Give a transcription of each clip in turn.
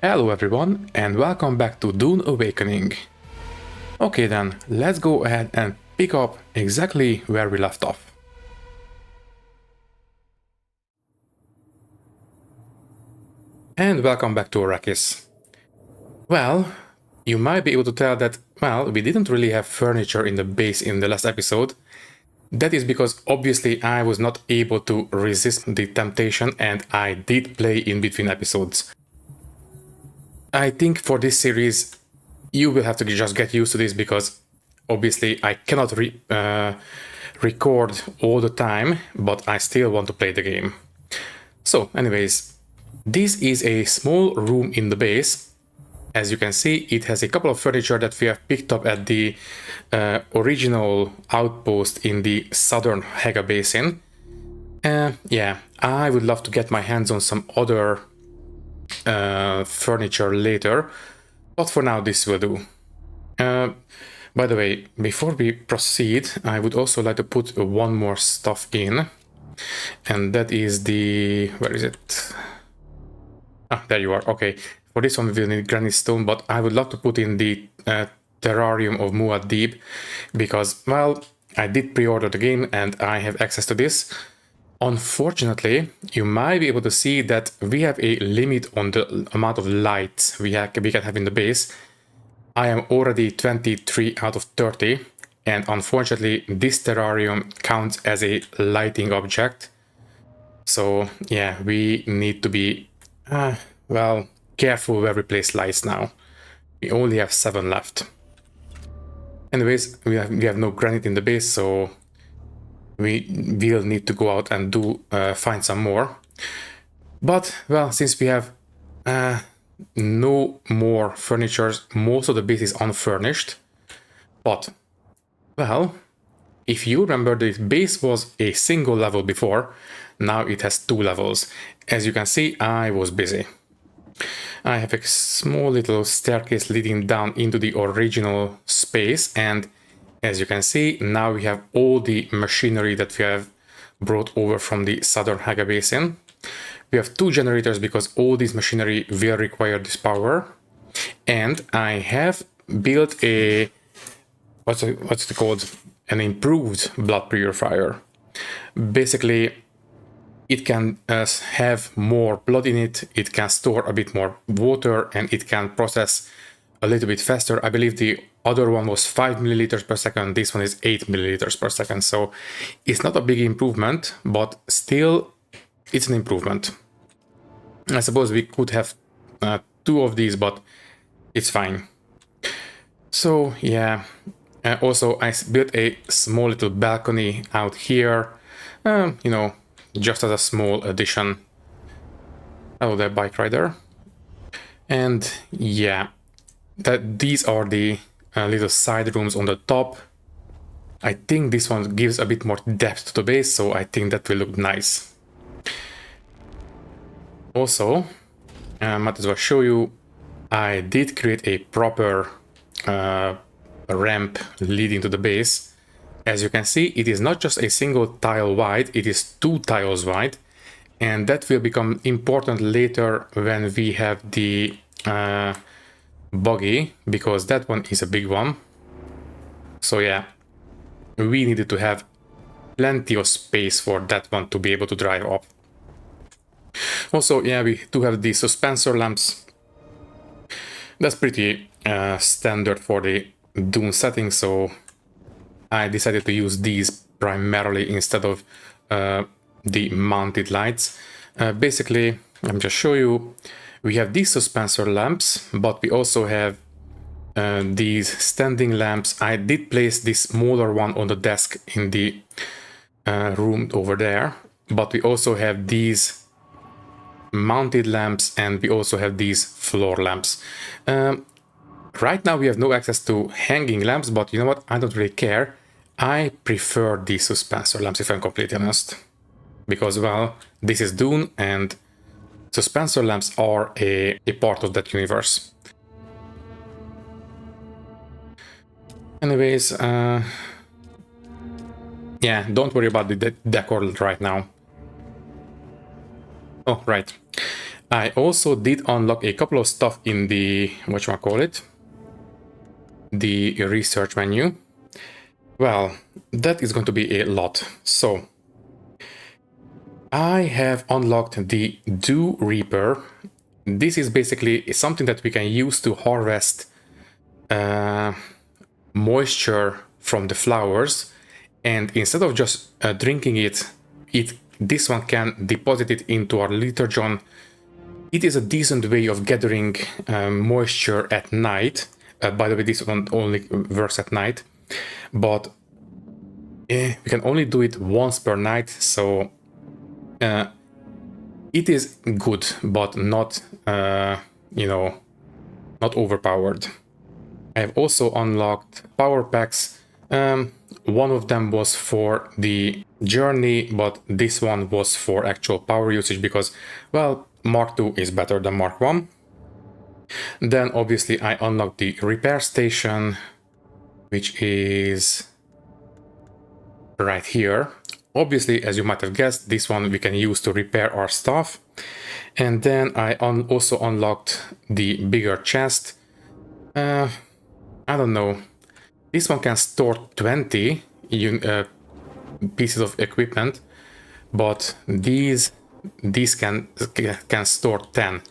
Hello everyone, and welcome back to Dune Awakening. Okay then, let's go ahead and pick up exactly where we left off. And welcome back to Arrakis. Well, you might be able to tell that, we didn't really have furniture in the base in the last episode. That is because obviously I was not able to resist the temptation and I did play in between episodes. I think for this series, you will have to just get used to this because obviously I cannot record all the time, but I still want to play the game. So anyways, this is a small room in the base. As you can see, it has a couple of furniture that we have picked up at the original outpost in the southern Haga Basin. Yeah, I would love to get my hands on some other furniture later, but for now this will do. By the way, before we proceed, I would also like to put one more stuff in, and that is the... where is it? Ah, there you are. Okay, for this one we will need granite stone, but I would love to put in the terrarium of Muad'Dib, because, well, I did pre-order the game and I have access to this. Unfortunately, you might be able to see that we have a limit on the amount of light we can have in the base. I am already 23 out of 30, and unfortunately this terrarium counts as a lighting object. So yeah, we need to be, careful where we place lights now. We only have 7 left. Anyways, we have no granite in the base, so we will need to go out and find some more. But, well, since we have no more furniture, most of the base is unfurnished. But, well, if you remember, the base was a single level before. Now it has 2 levels. As you can see, I was busy. I have a small little staircase leading down into the original space, and as you can see, now we have all the machinery that we have brought over from the southern Haga Basin. We have 2 generators because all this machinery will require this power. And I have built a... what's it called? An improved blood purifier. Basically, it can have more blood in it, it can store a bit more water, and it can process a little bit faster. I believe the other one was 5 milliliters per second, this one is 8 milliliters per second, so it's not a big improvement, but still it's an improvement. I suppose we could have 2 of these, but it's fine. So yeah, also I built a small little balcony out here, you know, just as a small addition. Oh, the bike rider. And yeah, these are the little side rooms on the top. I think this one gives a bit more depth to the base, so I think that will look nice. Also, might as well show you, I did create a proper ramp leading to the base. As you can see, it is not just a single tile wide, it is 2 tiles wide, and that will become important later when we have the buggy, because that one is a big one. So yeah, we needed to have plenty of space for that one to be able to drive up. Also, yeah, we do have the suspensor lamps. That's pretty standard for the Dune setting, so I decided to use these primarily instead of the mounted lights. Basically, let me just show you, we have these suspensor lamps, but we also have these standing lamps. I did place this smaller one on the desk in the room over there, but we also have these mounted lamps, and we also have these floor lamps. Right now we have no access to hanging lamps, but you know what, I don't really care. I prefer these suspensor lamps, if I'm completely honest, because, well, this is Dune and suspensor lamps are a part of that universe. Anyways, yeah, don't worry about the decor right now. Oh, right. I also did unlock a couple of stuff in the, whatchamacallit, the research menu. Well, that is going to be a lot. So I have unlocked the Dew Reaper. This is basically something that we can use to harvest moisture from the flowers, and instead of just drinking it, this one can deposit it into our literajon. It is a decent way of gathering moisture at night. By the way, this one only works at night, but we can only do it once per night, so it is good, but not, you know, not overpowered. I have also unlocked power packs. One of them was for the journey, but this one was for actual power usage because, well, Mark II is better than Mark I. Then obviously I unlocked the repair station, which is right here. Obviously, as you might have guessed, this one we can use to repair our stuff. And then I also unlocked the bigger chest. I don't know. This one can store 20 pieces of equipment, but these can store 10.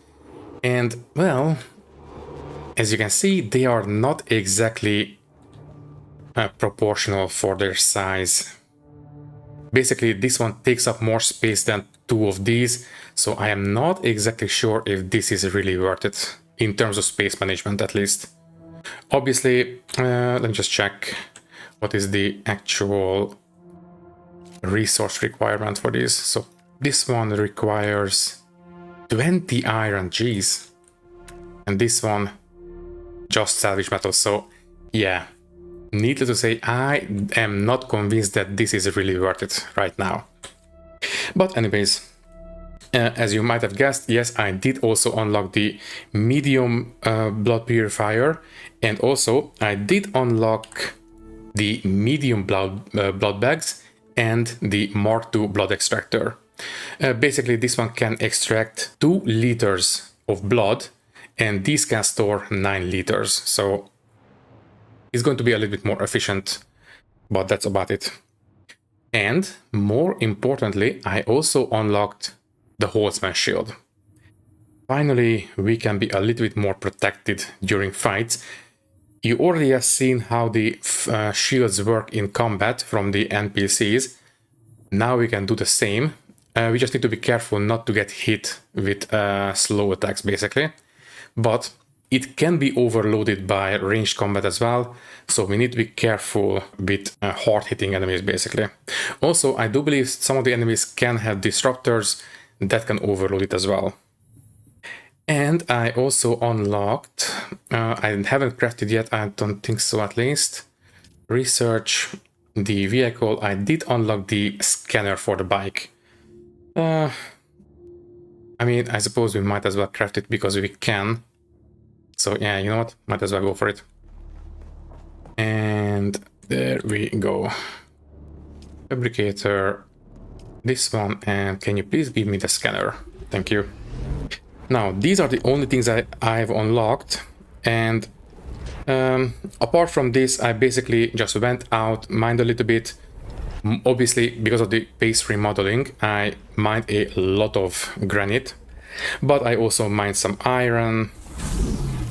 And well, as you can see, they are not exactly proportional for their size. Basically, this one takes up more space than two of these, so I am not exactly sure if this is really worth it, in terms of space management at least. Obviously, let me just check what is the actual resource requirement for this. So this one requires 20 iron, geez. And this one just salvage metal, so yeah. Needless to say, I am not convinced that this is really worth it right now. But anyways, as you might have guessed, yes, I did also unlock the medium blood purifier, and also I did unlock the medium blood bags and the Mark II blood extractor. Basically, this one can extract 2 liters of blood, and these can store 9 liters. So it's going to be a little bit more efficient, but that's about it. And more importantly, I also unlocked the Holtzman shield. Finally, we can be a little bit more protected during fights. You already have seen how the shields work in combat from the NPCs. Now we can do the same. We just need to be careful not to get hit with slow attacks, basically. But it can be overloaded by ranged combat as well, so we need to be careful with hard-hitting enemies, basically. Also, I do believe some of the enemies can have disruptors that can overload it as well. And I also unlocked, I haven't crafted yet, I don't think so at least, research the vehicle. I did unlock the scanner for the bike. I mean, I suppose we might as well craft it because we can. So yeah, you know what? Might as well go for it. And there we go. Fabricator, this one, and can you please give me the scanner? Thank you. Now, these are the only things I've unlocked, and apart from this, I basically just went out, mined a little bit. Obviously, because of the base remodeling, I mined a lot of granite, but I also mined some iron.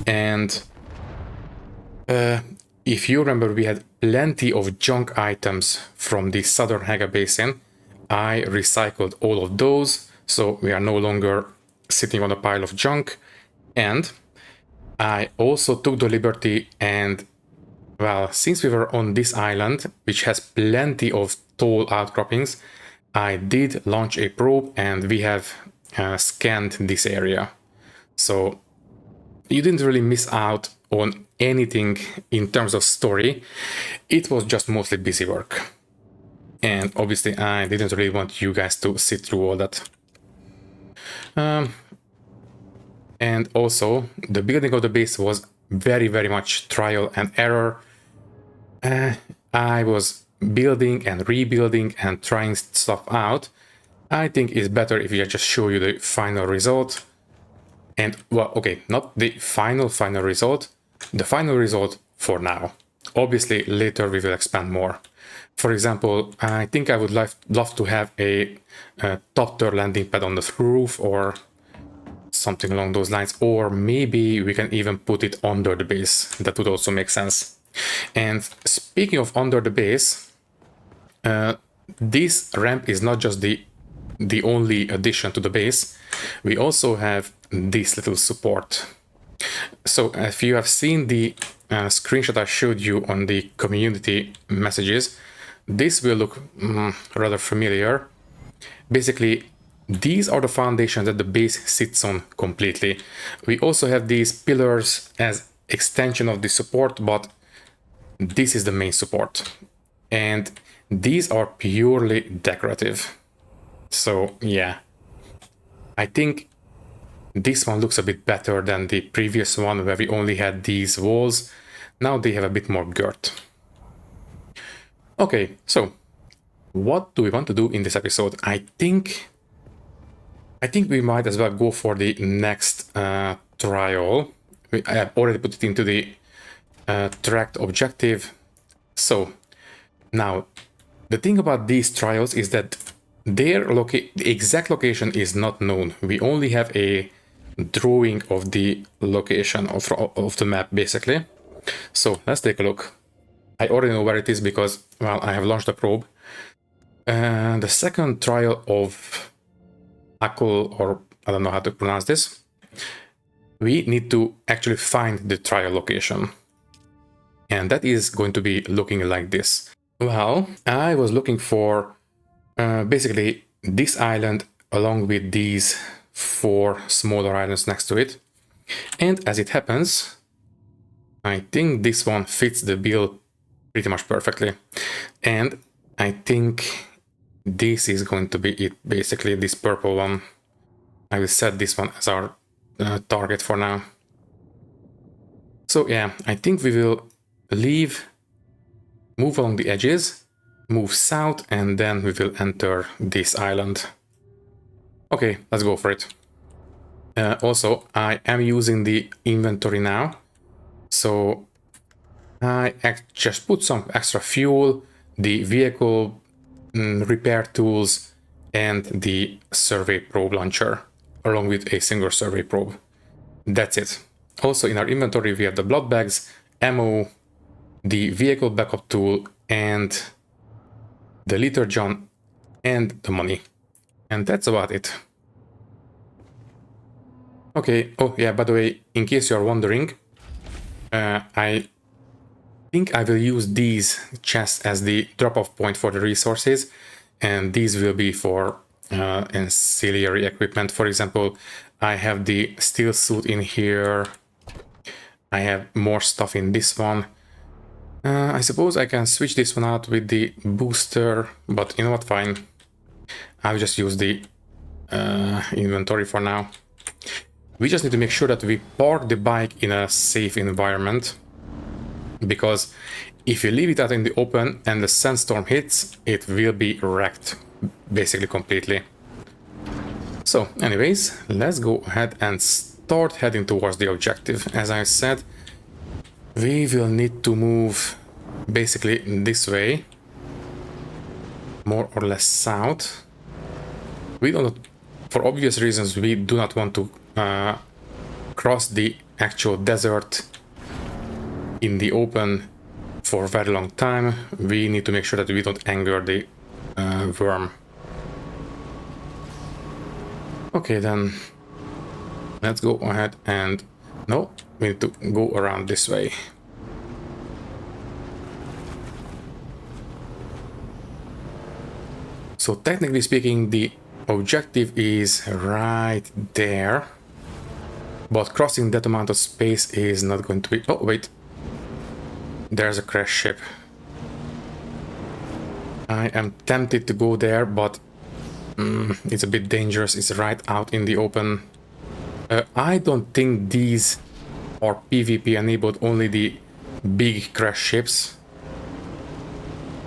And if you remember, we had plenty of junk items from the Southern Haga Basin. I recycled all of those, so we are no longer sitting on a pile of junk. And I also took the liberty and, well, since we were on this island, which has plenty of tall outcroppings, I did launch a probe and we have scanned this area. So you didn't really miss out on anything in terms of story. It was just mostly busy work. And obviously I didn't really want you guys to sit through all that. And also, the building of the base was very, very much trial and error. I was building and rebuilding and trying stuff out. I think it's better if I just show you the final result. And, well, okay, not the final result, the final result for now. Obviously, later we will expand more. For example, I think I would love to have a topter landing pad on the roof or something along those lines, or maybe we can even put it under the base. That would also make sense. And speaking of under the base, this ramp is not just the only addition to the base. We also have this little support. So if you have seen the screenshot I showed you on the community messages, this will look rather familiar. Basically, these are the foundations that the base sits on completely. We also have these pillars as extension of the support, but this is the main support. And these are purely decorative. So yeah, I think this one looks a bit better than the previous one where we only had these walls. Now they have a bit more girth. Okay, so what do we want to do in this episode? I think we might as well go for the next trial. I have already put it into the tracked objective. So now the thing about these trials is that their the exact location is not known. We only have a drawing of the location of the map, basically. So let's take a look. I already know where it is because, well, I have launched a probe. The second trial of Akul, or I don't know how to pronounce this, we need to actually find the trial location. And that is going to be looking like this. Well, I was looking for basically this island along with these 4 smaller islands next to it. And as it happens, I think this one fits the bill pretty much perfectly. And I think this is going to be it, basically, this purple one. I will set this one as our target for now. So yeah, I think we will move along the edges, move south, and then we will enter this island. Okay, let's go for it. Also, I am using the inventory now, so I just put some extra fuel, the vehicle repair tools, and the survey probe launcher, along with a single survey probe. That's it. Also in our inventory we have the blood bags, ammo, the vehicle backup tool, and the liter gun, and the money. And that's about it. Okay, oh yeah, by the way, in case you are wondering, I think I will use these chests as the drop-off point for the resources, and these will be for ancillary equipment. For example, I have the steel suit in here, I have more stuff in this one. I suppose I can switch this one out with the booster, but you know what, fine. I'll just use the inventory for now. We just need to make sure that we park the bike in a safe environment, because if you leave it out in the open and the sandstorm hits, it will be wrecked, basically completely. So anyways, let's go ahead and start heading towards the objective. As I said, we will need to move basically this way, more or less south. We don't, for obvious reasons, we do not want to cross the actual desert in the open for a very long time. We need to make sure that we don't anger the worm. Okay, then let's go ahead and no, we need to go around this way. So technically speaking, the objective is right there, but crossing that amount of space is not going to be... Oh, wait. There's a crash ship. I am tempted to go there, but it's a bit dangerous. It's right out in the open. I don't think these are PvP enabled, only the big crash ships.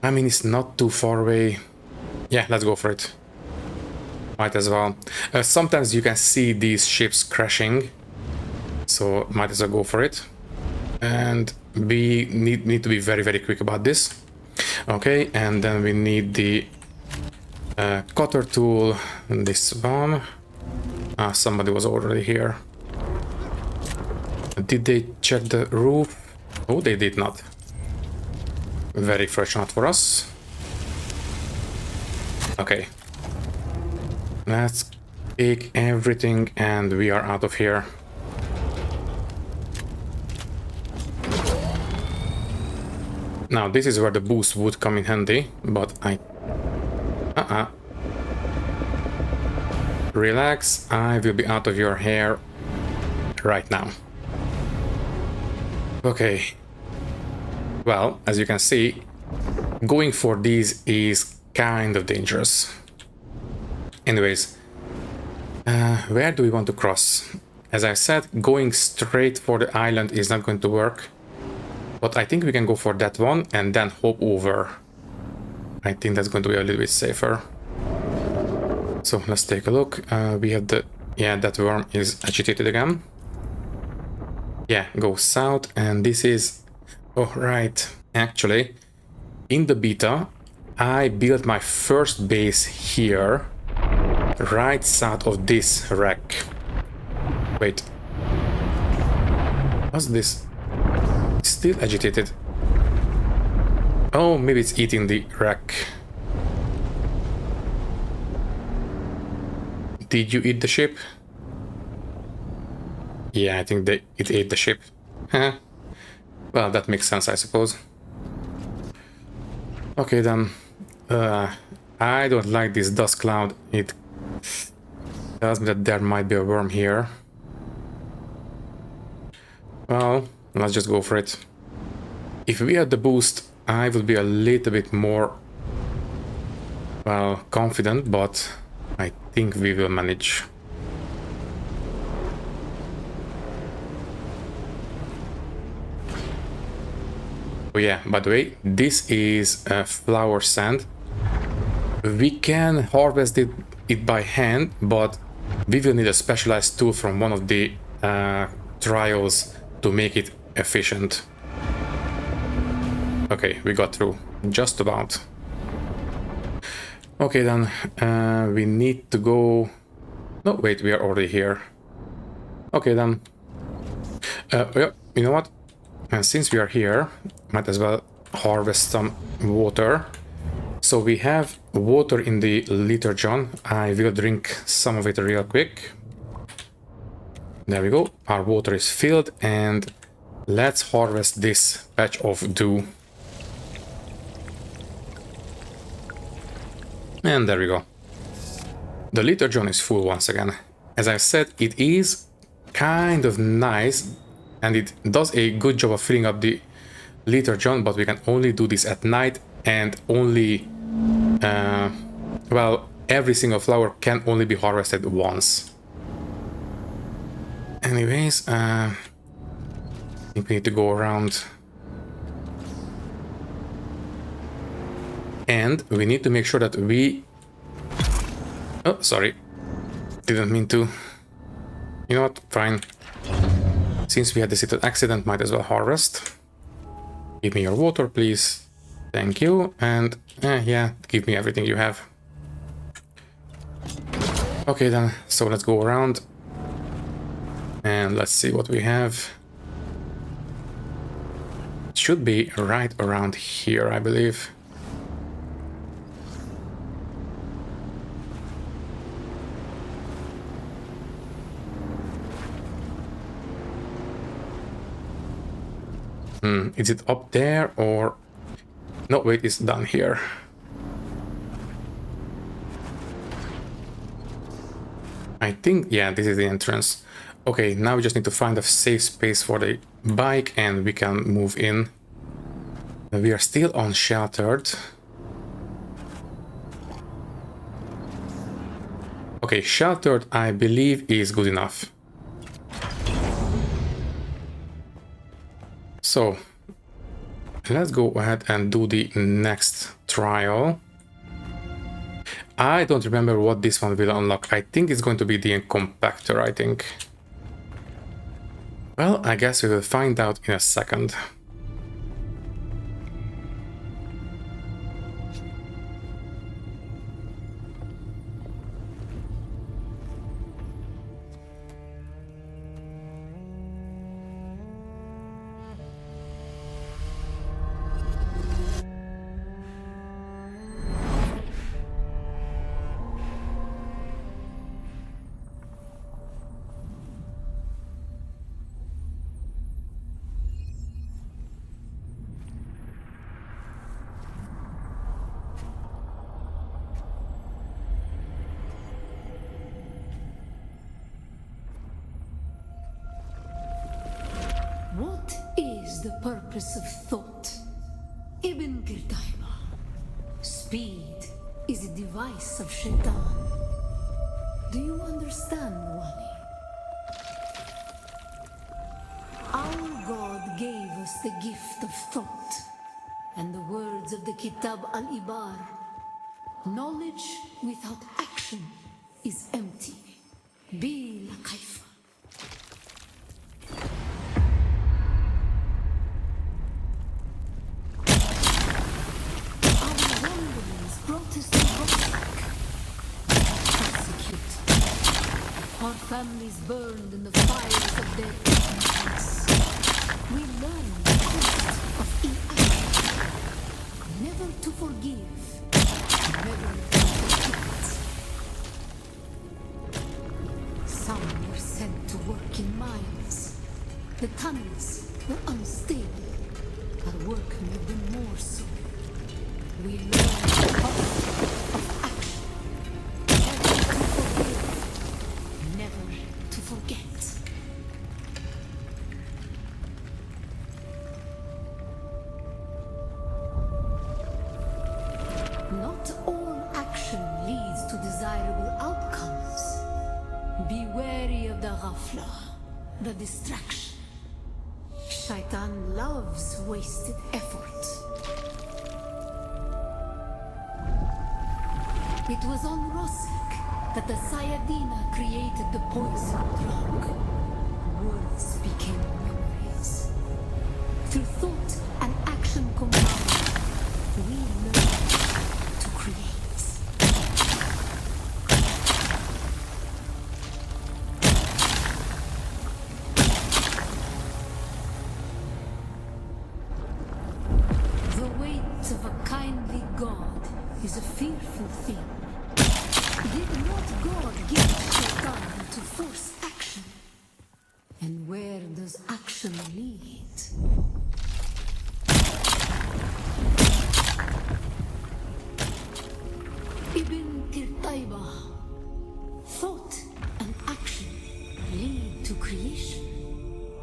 I mean, it's not too far away. Yeah, let's go for it. Might as well. Sometimes you can see these ships crashing So might as well go for it. And we need to be very, very quick about this. Okay, and then we need the cutter tool, this one. Somebody was already here. Did they check the roof? Oh, they did not. Very fresh not for us. Okay. Let's take everything and we are out of here. Now this is where the boost would come in handy, but I... Relax, I will be out of your hair right now. Okay. Well, as you can see, going for these is kind of dangerous. Anyways, where do we want to cross? As I said, going straight for the island is not going to work. But I think we can go for that one and then hop over. I think that's going to be a little bit safer. So let's take a look. We have the... Yeah, that worm is agitated again. Yeah, go south, and this is... Oh, right. Actually, in the beta, I built my first base here, right south of this wreck. Wait. What's this? It's still agitated. Oh, maybe it's eating the wreck. Did you eat the ship? Yeah, I think it ate the ship. Well, that makes sense, I suppose. Okay, then. I don't like this dust cloud. It tells me that there might be a worm here. Well, let's just go for it. If we had the boost, I would be a little bit more, well, confident, but I think we will manage. Oh yeah, by the way, this is flower sand. We can harvest it by hand, but we will need a specialized tool from one of the trials to make it efficient. Okay, we got through, just about. Okay, then we need to go... No, wait, we are already here. Okay, then. Yeah, you know what? And since we are here, might as well harvest some water. So we have water in the liter jar. I will drink some of it real quick. There we go. Our water is filled, and let's harvest this patch of dew. And there we go. The liter jar is full once again. As I said, it is kind of nice, and it does a good job of filling up the liter jar, but we can only do this at night, and only, well, every single flower can only be harvested once. Anyways, I think we need to go around. And we need to make sure that we... Oh, sorry. Didn't mean to. You know what? Fine. Since we had this little accident, might as well harvest. Give me your water, please. Thank you. And yeah, give me everything you have. Okay then, so let's go around. And let's see what we have. It should be right around here, I believe. Is it up there or... No, wait, it's down here. I think, yeah, this is the entrance. Okay, now we just need to find a safe space for the bike and we can move in. We are still unsheltered. Okay, sheltered, I believe, is good enough. So, let's go ahead and do the next trial. I don't remember what this one will unlock. I think it's going to be the compactor, I think. Well, I guess we will find out in a second. What is the purpose of thought? Ibn Qirtaiba. Speed is a device of Shaitan. Do you understand, Wali? Our God gave us the gift of thought, and the words of the Kitab al-Ibar. Knowledge without action is empty. Bila kaifa. Brought us to Rosak. Execute. Our families burned in the fires of their ignorance. We learned the cost of inaction. Never to forgive. Never to forget. Some were sent to work in mines. The tunnels were unstable. Our work made them more so. We learn the cost of action. Never to forgive, never to forget. Not all action leads to desirable outcomes. Be wary of the ghafla, the distraction. Shaitan loves wasted effort. It was on Rosak that the Sayadina created the poison drug. Words became memories. Through thought and action combined, we learned to create. The weight of a kindly God is a fearful thing. Did not God give Shaitan to force action? And where does action lead? Ibn Qirtaiba. Thought and action lead to creation.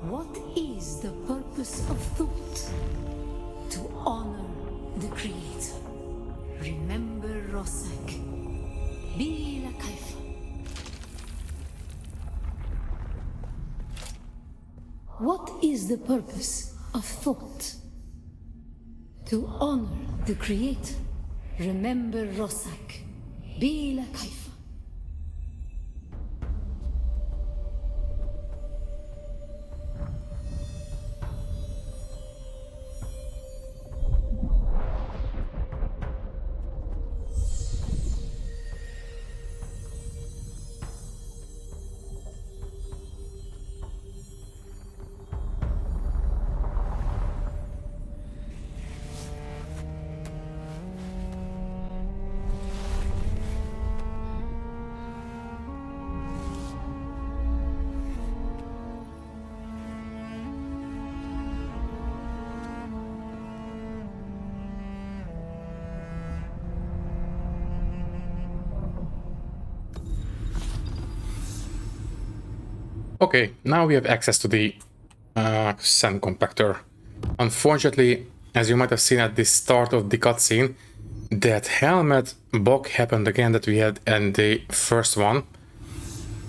What is the purpose of thought? To honor the Creator. Remember Rosak. Bila kaifa. What is the purpose of thought? To honor the Creator. Remember Rosak. Bila kaifa. Okay, now we have access to the sand compactor. Unfortunately, as you might have seen at the start of the cutscene, that helmet bug happened again that we had in the first one.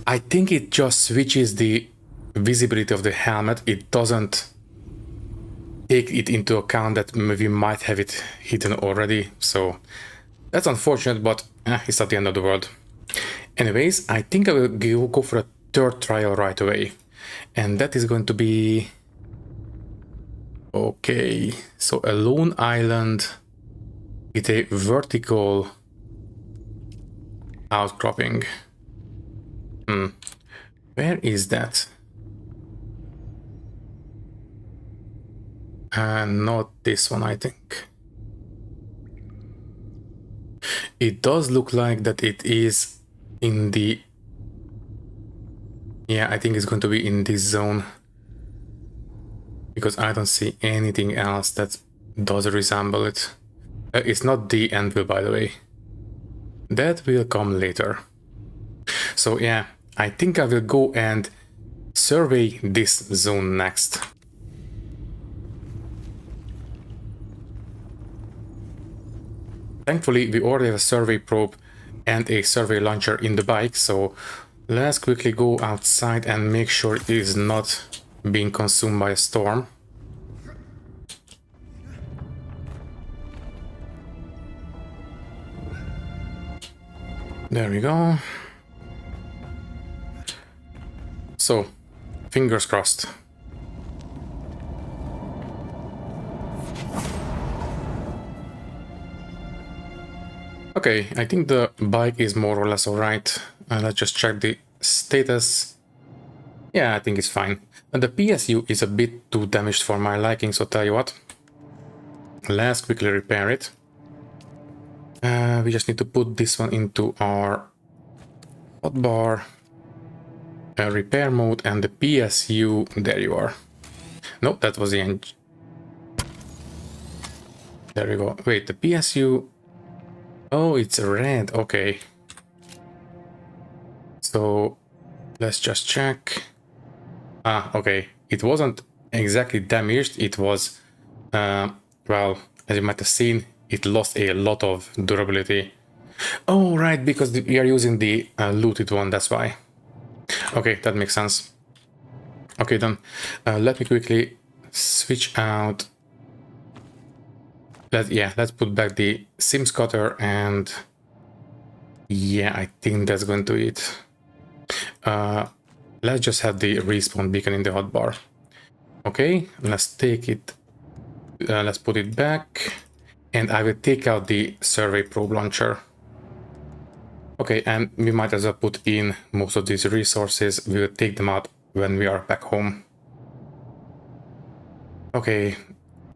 I think it just switches the visibility of the helmet. It doesn't take it into account that we might have it hidden already. So that's unfortunate, but it's not the end of the world. Anyways, I think I will go for a third trial right away. and that is going to be... Okay, so a lone island with a vertical outcropping. Where is that? Not this one, I think. It does look like that it is in the... Yeah, I think it's going to be in this zone. Because I don't see anything else that does resemble it. It's not the anvil, by the way. That will come later. So yeah, I think I will go and survey this zone next. Thankfully, we already have a survey probe and a survey launcher in the bike, so let's quickly go outside and make sure it is not being consumed by a storm. There we go. So, fingers crossed. Okay, I think the bike is more or less alright. Let's just check the status. Yeah, I think it's fine. The PSU is a bit too damaged for my liking, so tell you what. Let's quickly repair it. We just need to put this one into our hotbar. Repair mode and the PSU. There you are. Nope, that was the end. There we go. Wait, the PSU... Oh, it's red. Okay. So let's just check. Okay. It wasn't exactly damaged. It was, well, as you might have seen, it lost a lot of durability. Oh, right, because we are using the looted one, that's why. Okay, that makes sense. Okay, then let me quickly switch out. Let's put back the sim scutter, and yeah, I think that's going to be it. Let's just have the respawn beacon in the hotbar. Okay, let's take it. Let's put it back, and I will take out the survey probe launcher. Okay, and we might as well put in most of these resources. We will take them out when we are back home. Okay,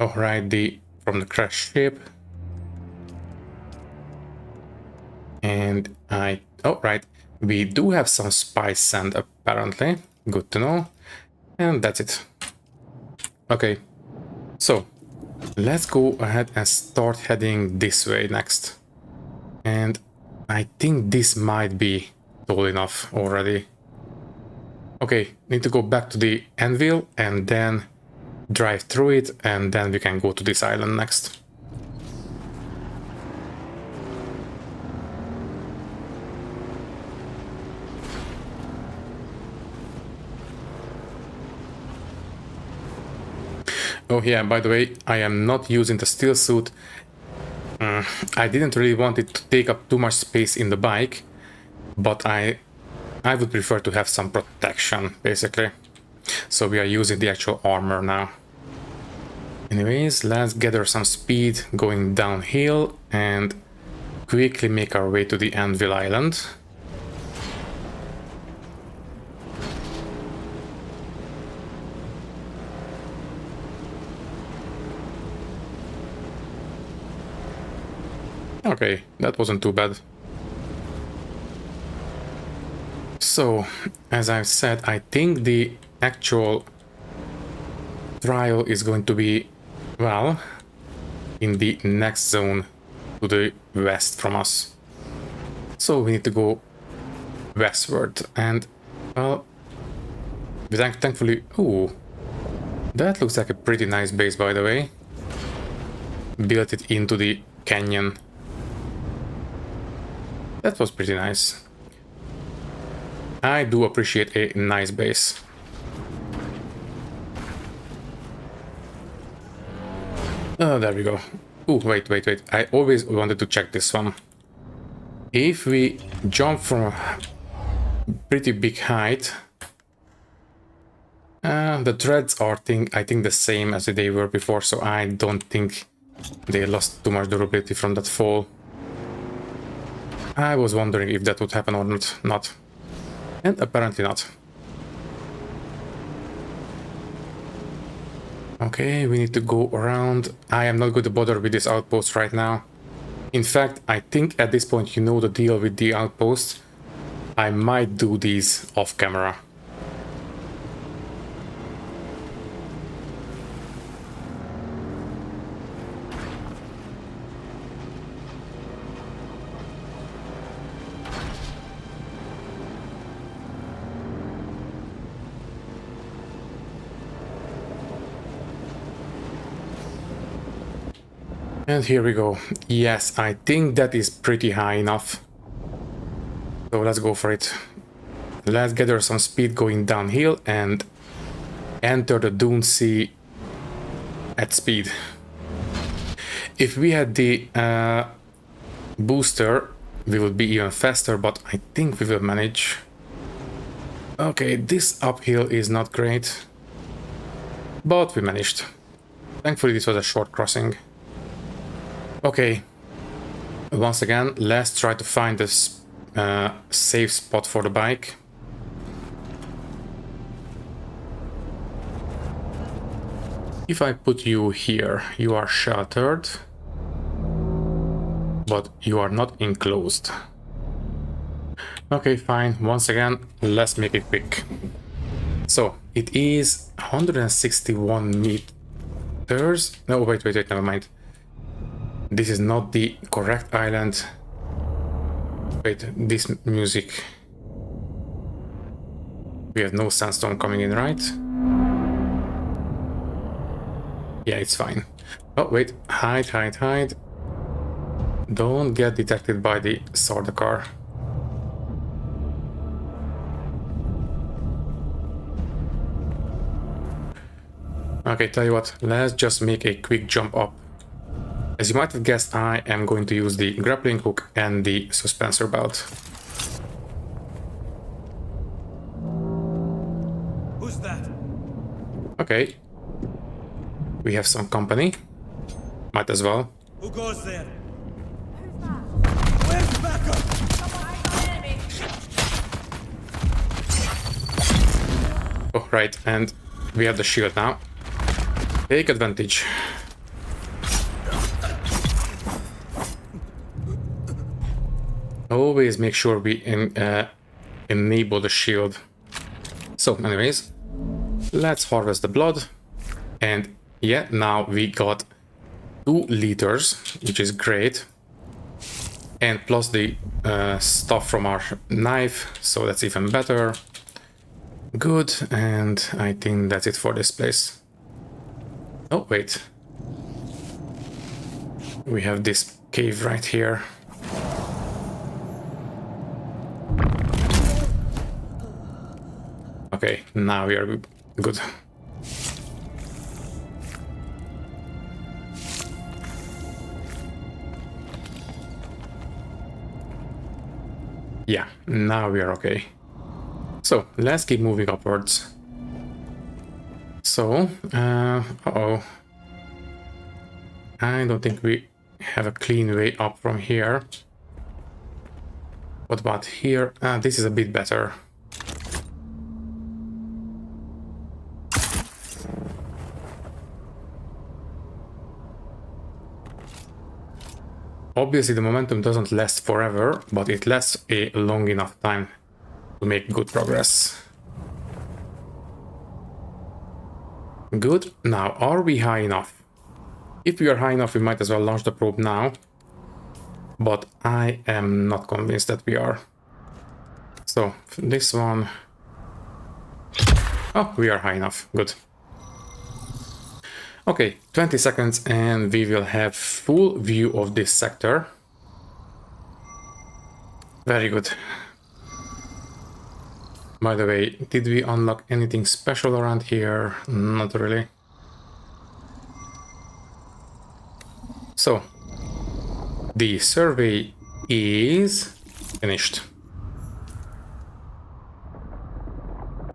alright, from the crash ship. And oh, right, we do have some spice sand apparently. Good to know. And that's it. Okay, so let's go ahead and start heading this way next. And I think this might be tall enough already. Okay, need to go back to the anvil and then drive through it, and then we can go to this island next. Oh yeah, by the way, I am not using the steel suit. I didn't really want it to take up too much space in the bike, but I would prefer to have some protection, basically. So we are using the actual armor now. Anyways, let's gather some speed going downhill and quickly make our way to the Anvil Island. Okay, that wasn't too bad. So, as I've said, I think the actual trial is going to be, well, in the next zone to the west from us. So we need to go westward, and, well, thankfully... Ooh, that looks like a pretty nice base, by the way. Built it into the canyon. That was pretty nice. I do appreciate a nice base. Oh, there we go. Oh, wait. I always wanted to check this one. If we jump from a pretty big height, The threads are, I think, the same as they were before, so I don't think they lost too much durability from that fall. I was wondering if that would happen or not. And apparently not. Okay, we need to go around. I am not going to bother with this outpost right now. In fact, I think at this point you know the deal with the outpost. I might do these off camera. And here we go. Yes, I think that is pretty high enough. So let's go for it. Let's gather some speed going downhill and enter the Dune Sea at speed. If we had the booster, we would be even faster, but I think we will manage. Okay, this uphill is not great, but we managed. Thankfully, this was a short crossing. Okay, once again, let's try to find this safe spot for the bike. If I put you here, you are sheltered, but you are not enclosed. Okay, fine. Once again, let's make it quick. So, it is 161 meters. No, wait, never mind. This is not the correct island. Wait, this music. We have no sandstorm coming in, right? Yeah, it's fine. Oh, wait. Hide. Don't get detected by the Sardaukar. Okay, tell you what. Let's just make a quick jump up. As you might have guessed, I am going to use the grappling hook and the suspensor belt. Who's that? Okay. We have some company. Might as well. Who goes there? Where's the backup? Oh, right, and we have the shield now. Take advantage. Always make sure we enable the shield. So anyways, let's harvest the blood. And yeah, now we got 2 liters, which is great. And plus the stuff from our knife, so that's even better. Good, and I think that's it for this place. Oh, wait. We have this cave right here. Okay, now we are good. Yeah, now we are okay. So, let's keep moving upwards. So, uh-oh. I don't think we have a clean way up from here. What about here? This is a bit better. Obviously, the momentum doesn't last forever, but it lasts a long enough time to make good progress. Good. Now, are we high enough? If we are high enough, we might as well launch the probe now. But I am not convinced that we are. So, this one... Oh, we are high enough. Good. Okay, 20 seconds and we will have full view of this sector. Very good. By the way, did we unlock anything special around here? Not really. So, the survey is finished.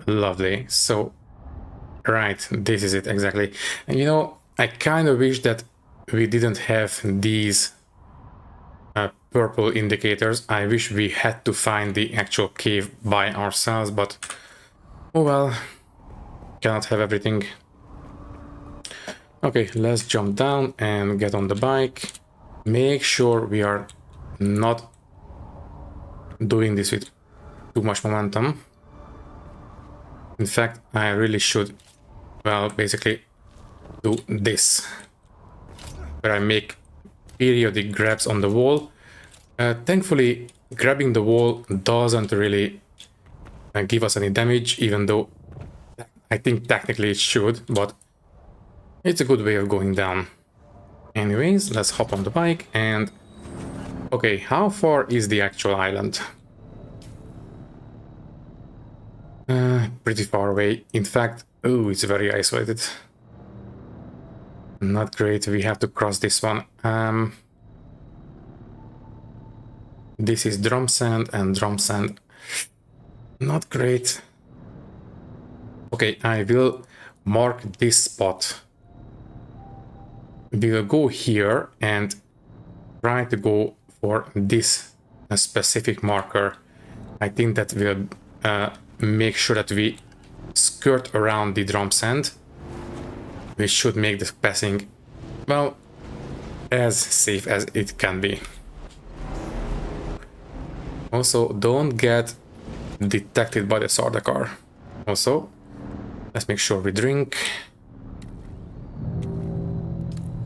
Lovely. So, Right, this is it exactly. And you know, I kind of wish that we didn't have these purple indicators. I wish we had to find the actual cave by ourselves, but oh well, cannot have everything. Okay, let's jump down and get on the bike. Make sure we are not doing this with too much momentum. In fact, I really should, well, basically do this, where I make periodic grabs on the wall. Thankfully, grabbing the wall doesn't really give us any damage, even though I think technically it should, but it's a good way of going down. Anyways, let's hop on the bike and... Okay, how far is the actual island? Pretty far away. In fact, oh, it's very isolated. Not great, we have to cross this one. This is drum sand and drum sand. Not great. Okay, I will mark this spot. We will go here and try to go for this specific marker. I think that will make sure that we skirt around the drum sand. We should make the passing, well, as safe as it can be. Also, don't get detected by the Sardaukar. Also, let's make sure we drink.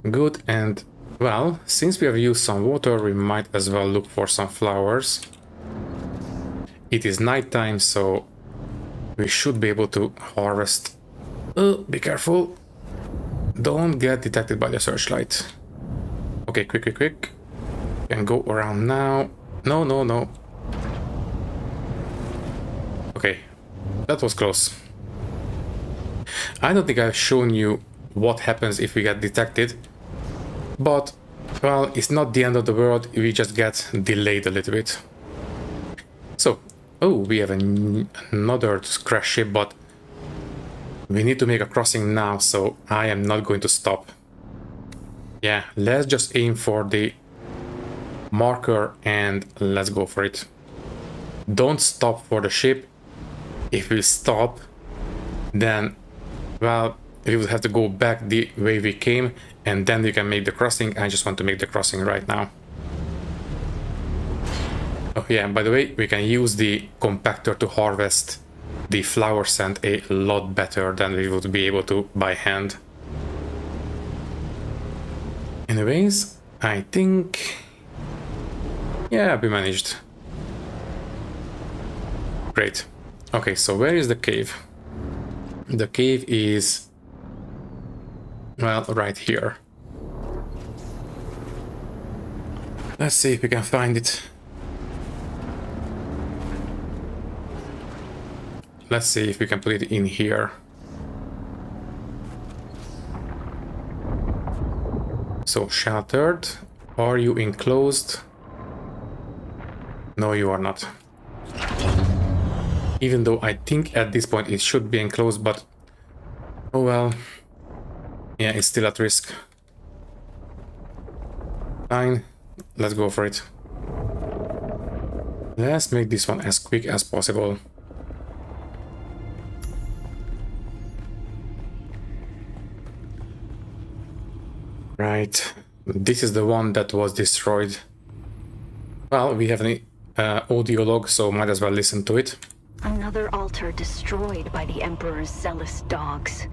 Good, and well, since we have used some water, we might as well look for some flowers. It is nighttime, so we should be able to harvest. Oh, be careful. Don't get detected by the searchlight. Okay, quick. Can go around now. No. Okay, that was close. I don't think I've shown you what happens if we get detected, but, well, it's not the end of the world, we just get delayed a little bit. So, oh, we have another crash ship, but we need to make a crossing now, so I am not going to stop. Yeah, let's just aim for the marker and let's go for it. Don't stop for the ship. If we stop, then, well, we will have to go back the way we came, and then we can make the crossing. I just want to make the crossing right now. Oh yeah, by the way, we can use the compactor to harvest the flower scent a lot better than we would be able to by hand. Anyways, I think... yeah, we managed. Great. Okay, so where is the cave? The cave is... well, right here. Let's see if we can find it. Let's see if we can put it in here. So, sheltered. Are you enclosed? No, you are not. Even though I think at this point it should be enclosed, but... oh well. Yeah, it's still at risk. Fine. Let's go for it. Let's make this one as quick as possible. Right. This is the one that was destroyed. Well, we have an audio log, so might as well listen to it. Another altar destroyed by the Emperor's zealous dogs.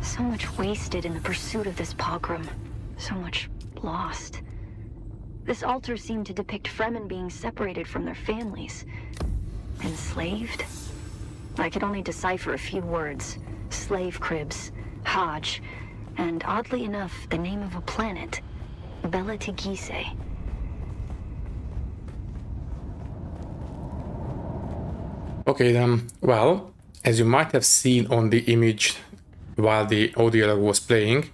So much wasted in the pursuit of this pogrom. So much lost. This altar seemed to depict Fremen being separated from their families. Enslaved? I could only decipher a few words. Slave cribs, Hajj, and oddly enough, the name of a planet. Bela Tigise. Okay then, well, as you might have seen on the image while the audio log was playing,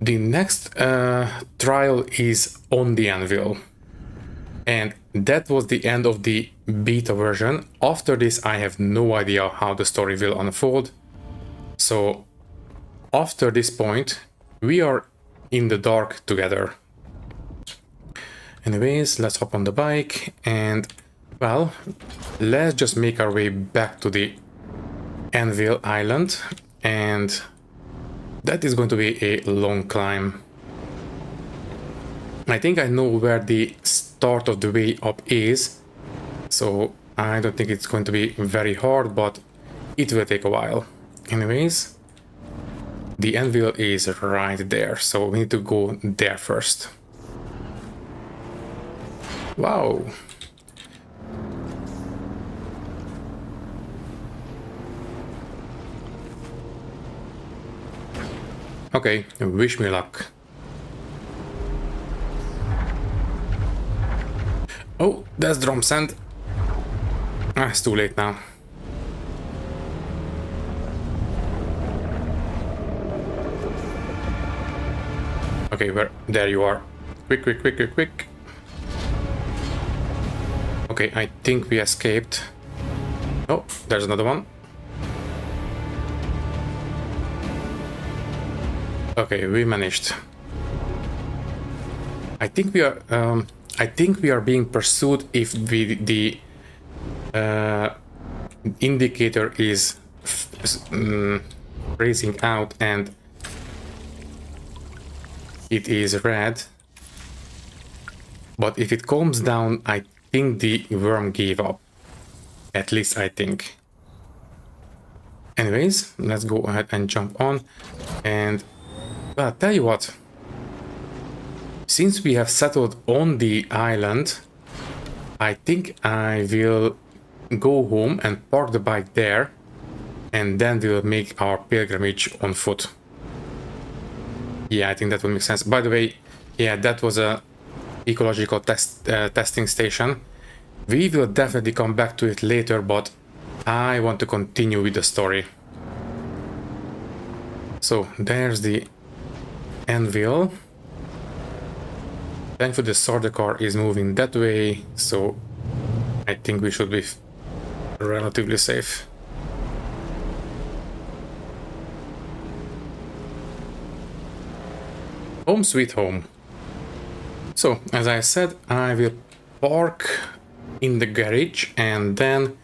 the next trial is on the anvil. And that was the end of the beta version. After this, I have no idea how the story will unfold. So after this point, we are in the dark together. Anyways, let's hop on the bike and, well, let's just make our way back to the Anvil Island, and that is going to be a long climb. I think I know where the start of the way up is, so I don't think it's going to be very hard, but it will take a while. Anyways, the anvil is right there, so we need to go there first. Wow. Okay, wish me luck. Oh, that's drum sand. Ah, it's too late now. Okay, there you are. Quick, quick, quick, quick, quick. Okay, I think we escaped. Oh, there's another one. Okay, we managed. I think we are being pursued if the indicator is raising out and it is red. But if it calms down, I think the worm gave up. At least I think. Anyways, let's go ahead and jump on. And well, tell you what. Since we have settled on the island, I think I will go home and park the bike there, and then we'll make our pilgrimage on foot. Yeah, I think that would make sense. By the way, yeah, that was a ecological testing station. We will definitely come back to it later, but I want to continue with the story. So there's the anvil. Thankfully the sorter car is moving that way, so I think we should be relatively safe. Home sweet home. So, as I said, I will park in the garage and then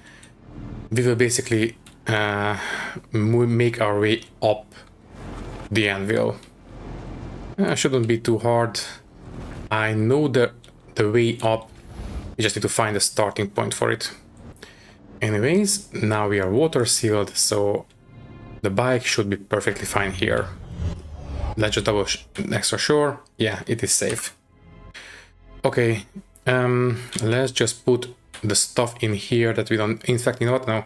we will basically make our way up the anvil. Shouldn't be too hard. I know the way up. We just need to find a starting point for it. Anyways, now we are water sealed, so the bike should be perfectly fine here. Let's just double extra sure. Yeah, it is safe. Okay, let's just put the stuff in here that we don't... In fact, you know what? No.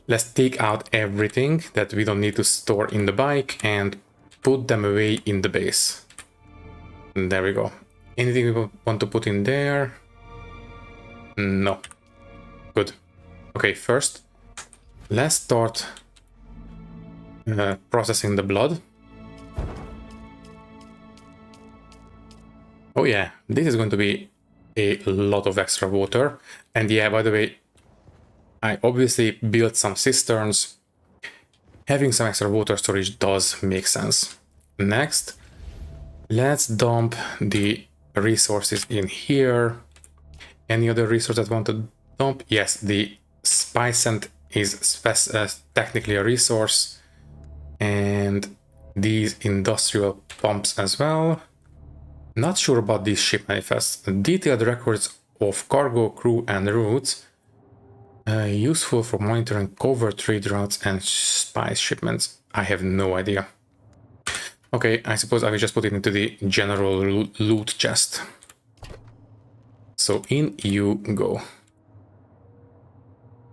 Let's take out everything that we don't need to store in the bike and put them away in the base. And there we go. Anything we want to put in there? No. Good. Okay, first, let's start processing the blood. Oh yeah, this is going to be a lot of extra water. And yeah, by the way, I obviously built some cisterns. Having some extra water storage does make sense. Next, let's dump the resources in here. Any other resource that I want to dump? Yes, the spice scent is technically a resource. And these industrial pumps as well. Not sure about these ship manifests. Detailed records of cargo, crew and routes. Useful for monitoring covert trade routes and spice shipments. I have no idea. Okay, I suppose I will just put it into the general loot chest. So in you go.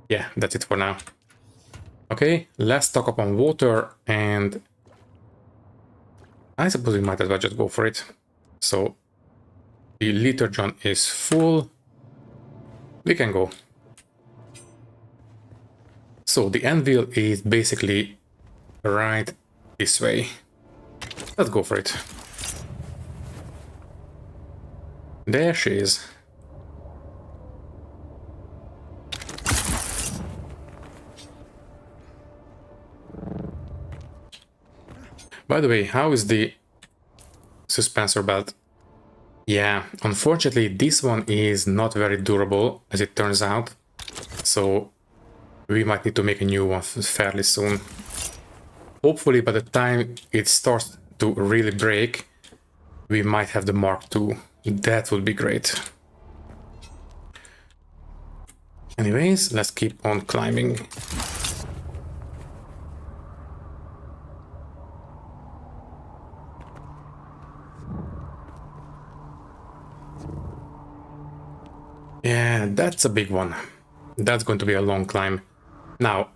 Yeah, that's it for now. Okay, let's stock up on water and I suppose we might as well just go for it. So the liter gun is full. We can go. So the anvil is basically right this way. Let's go for it. There she is. By the way, how is the suspensor belt? Yeah, unfortunately this one is not very durable, as it turns out. So we might need to make a new one fairly soon. Hopefully by the time it starts to really break, we might have the Mark II. That would be great. Anyways, let's keep on climbing. Yeah, that's a big one. That's going to be a long climb. Now,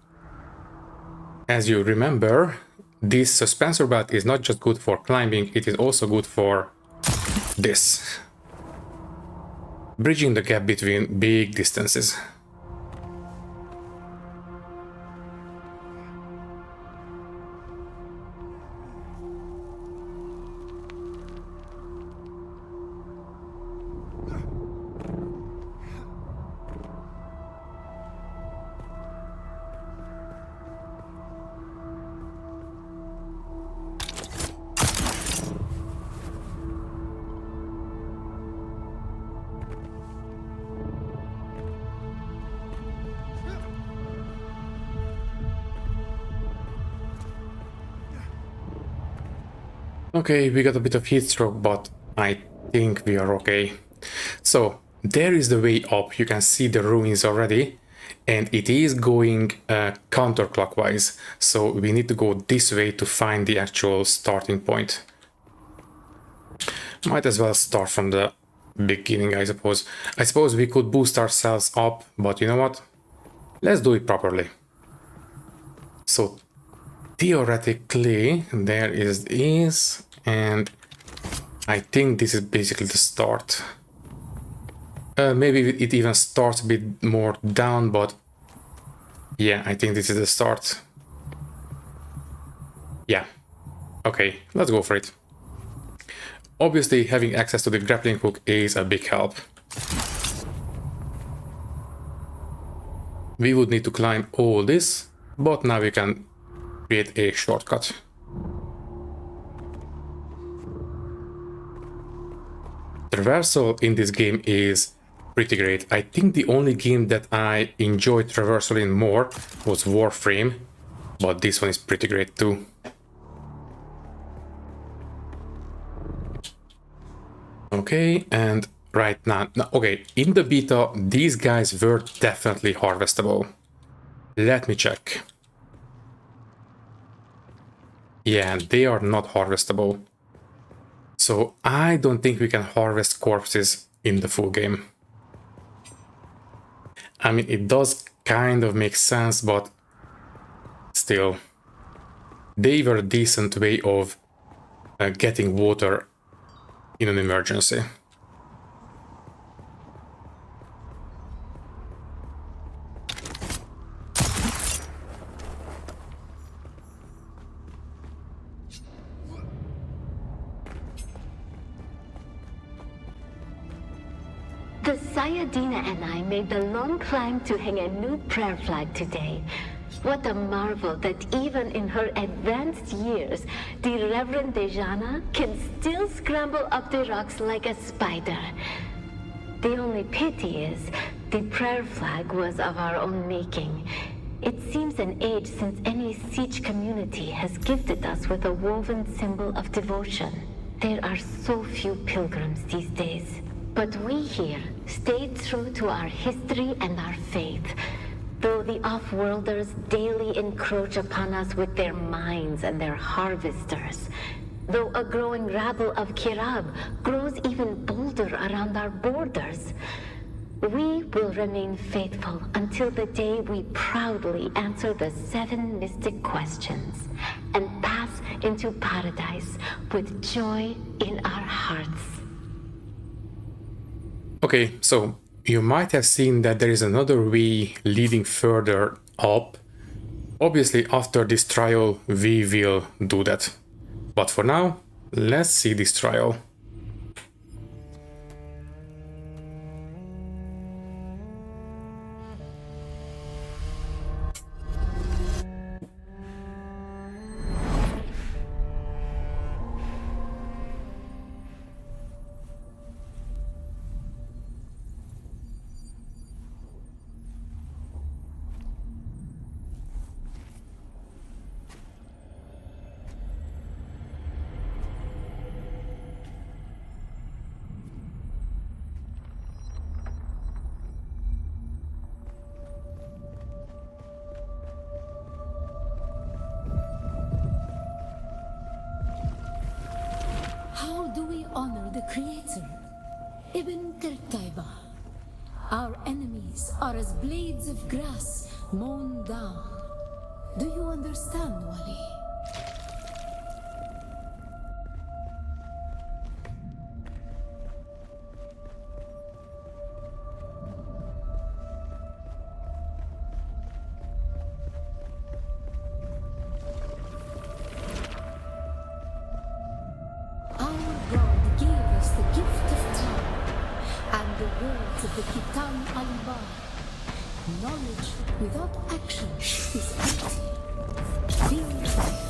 as you remember, this suspensor belt is not just good for climbing, it is also good for this. Bridging the gap between big distances. Okay, we got a bit of heat stroke, but I think we are okay. So, there is the way up. You can see the ruins already. And it is going counterclockwise. So, we need to go this way to find the actual starting point. Might as well start from the beginning, I suppose. I suppose we could boost ourselves up, but you know what? Let's do it properly. So, theoretically, there is this, and I think this is basically the start. Maybe it even starts a bit more down, but yeah, I think this is the start. Yeah, okay, let's go for it. Obviously, having access to the grappling hook is a big help. We would need to climb all this, but now we can create a shortcut. Traversal in this game is pretty great. I think the only game that I enjoyed traversal in more was Warframe, but this one is pretty great too. Okay, and right now, okay, in the beta, these guys were definitely harvestable. Let me check. Yeah, they are not harvestable. So I don't think we can harvest corpses in the full game. I mean, it does kind of make sense, but still. They were a decent way of getting water in an emergency. The Sayadina and I made the long climb to hang a new prayer flag today. What a marvel that even in her advanced years, the Reverend Dejana can still scramble up the rocks like a spider. The only pity is, the prayer flag was of our own making. It seems an age since any siege community has gifted us with a woven symbol of devotion. There are so few pilgrims these days. But we here stayed true to our history and our faith. Though the off-worlders daily encroach upon us with their mines and their harvesters. Though a growing rabble of Kirab grows even bolder around our borders. We will remain faithful until the day we proudly answer the 7 mystic questions and pass into paradise with joy in our hearts. Okay, so you might have seen that there is another way leading further up. Obviously, after this trial, we will do that. But for now, let's see this trial. the Creator, Ibn Tertaiba. Our enemies are as blades of grass mown down. Do you understand, Wali? Our God gave us the gift of time and the words of the Kitab al-Bar. Knowledge without action is empty. Feel life.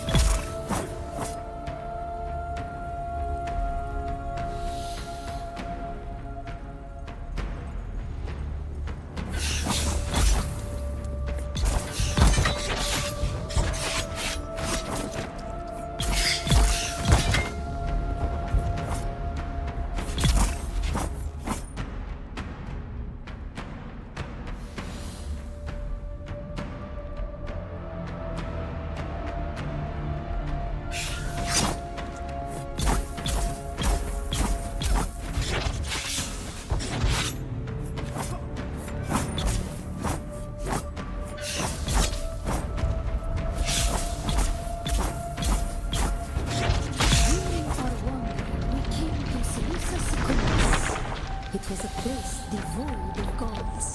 It was a place devoid of gods,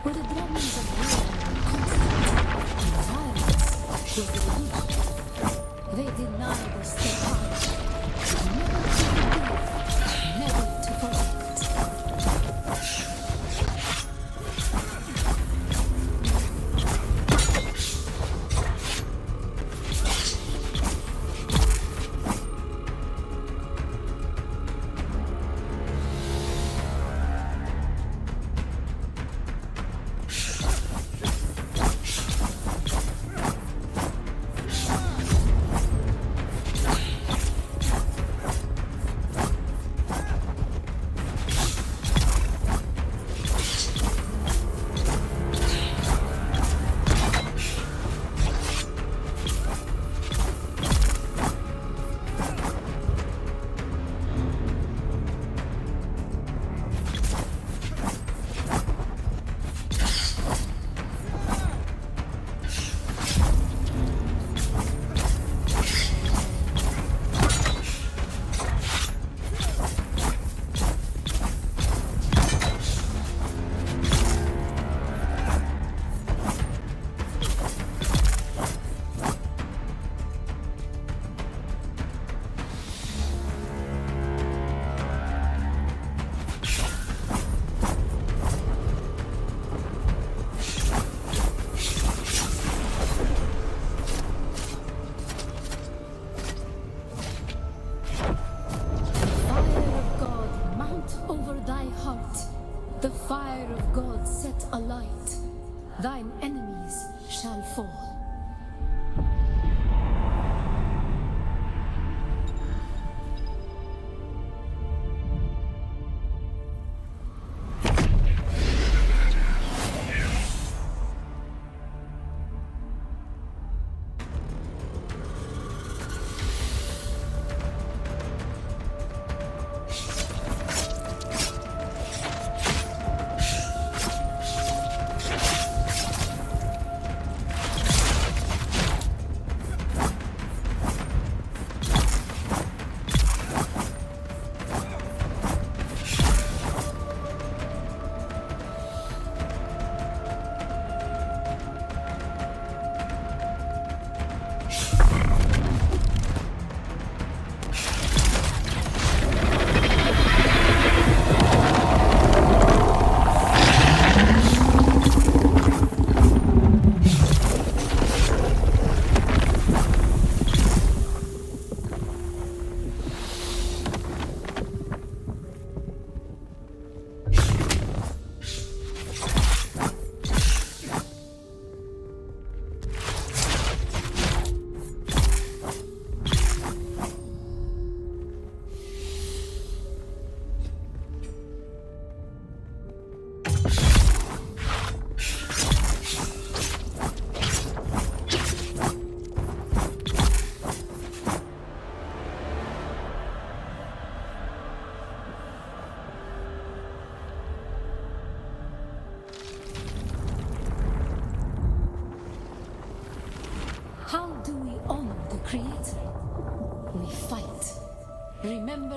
where the dramas of war were constant and violence was the religion. They denied us their power, never to forgive, never to forget. The fire of God set alight, thine enemies shall fall.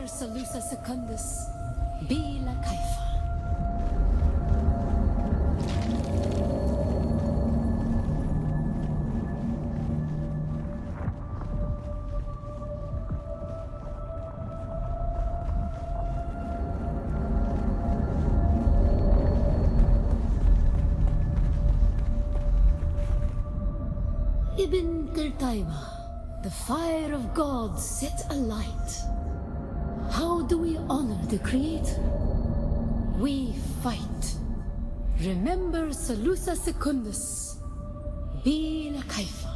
Salusa Secundus, Bila Kaifa. Ibn Kirtaiba, the fire of God set alight. How do we honor the Creator? We fight. Remember Salusa Secundus, Bila Kaifa.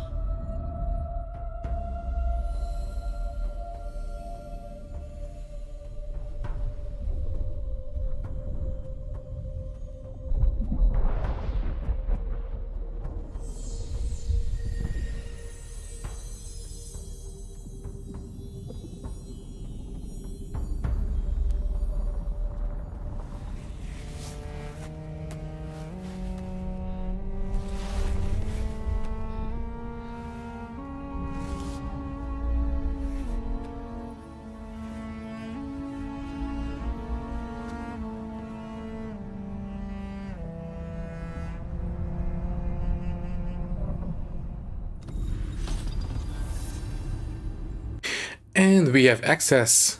And we have access,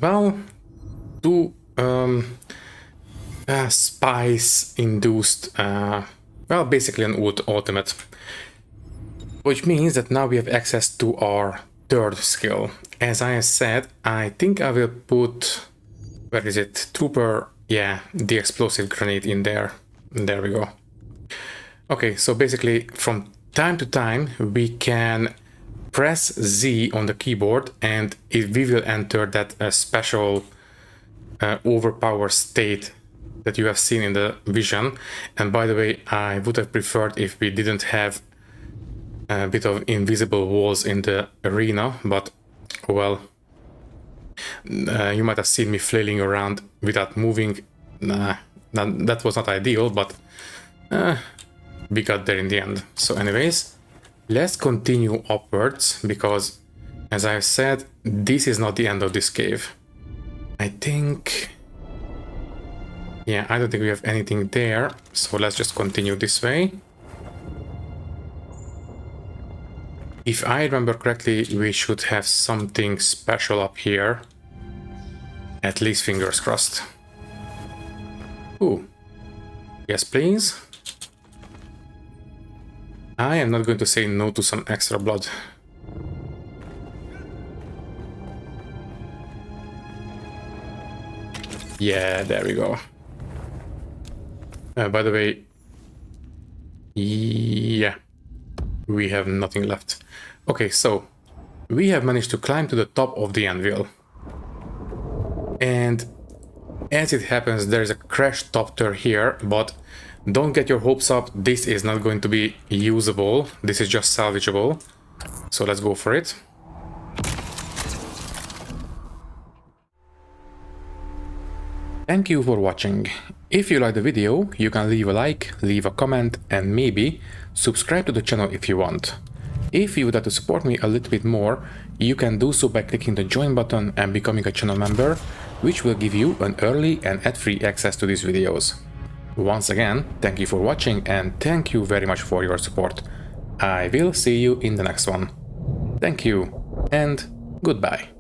well, to spice-induced, well, basically an ultimate. Which means that now we have access to our third skill. As I have said, I think I will put, where is it, Trooper, yeah, the explosive grenade in there. There we go. Okay, so basically from time to time we can press Z on the keyboard and we will enter that special overpower state that you have seen in the vision. And by the way, I would have preferred if we didn't have a bit of invisible walls in the arena, but well, you might have seen me flailing around without moving. That was not ideal, but we got there in the end. So anyways, let's continue upwards, because as I said, this is not the end of this cave. I think... yeah, I don't think we have anything there, so let's just continue this way. If I remember correctly, we should have something special up here. At least fingers crossed. Ooh. Yes, please. I am not going to say no to some extra blood. Yeah, there we go. By the way, yeah, we have nothing left. Okay, so we have managed to climb to the top of the anvil. And as it happens, there's a ornithopter here, but don't get your hopes up, this is not going to be usable, this is just salvageable. So let's go for it. Thank you for watching. If you liked the video, you can leave a like, leave a comment, and maybe subscribe to the channel if you want. If you would like to support me a little bit more, you can do so by clicking the join button and becoming a channel member, which will give you an early and ad-free access to these videos. Once again, thank you for watching and thank you very much for your support. I will see you in the next one. Thank you and goodbye.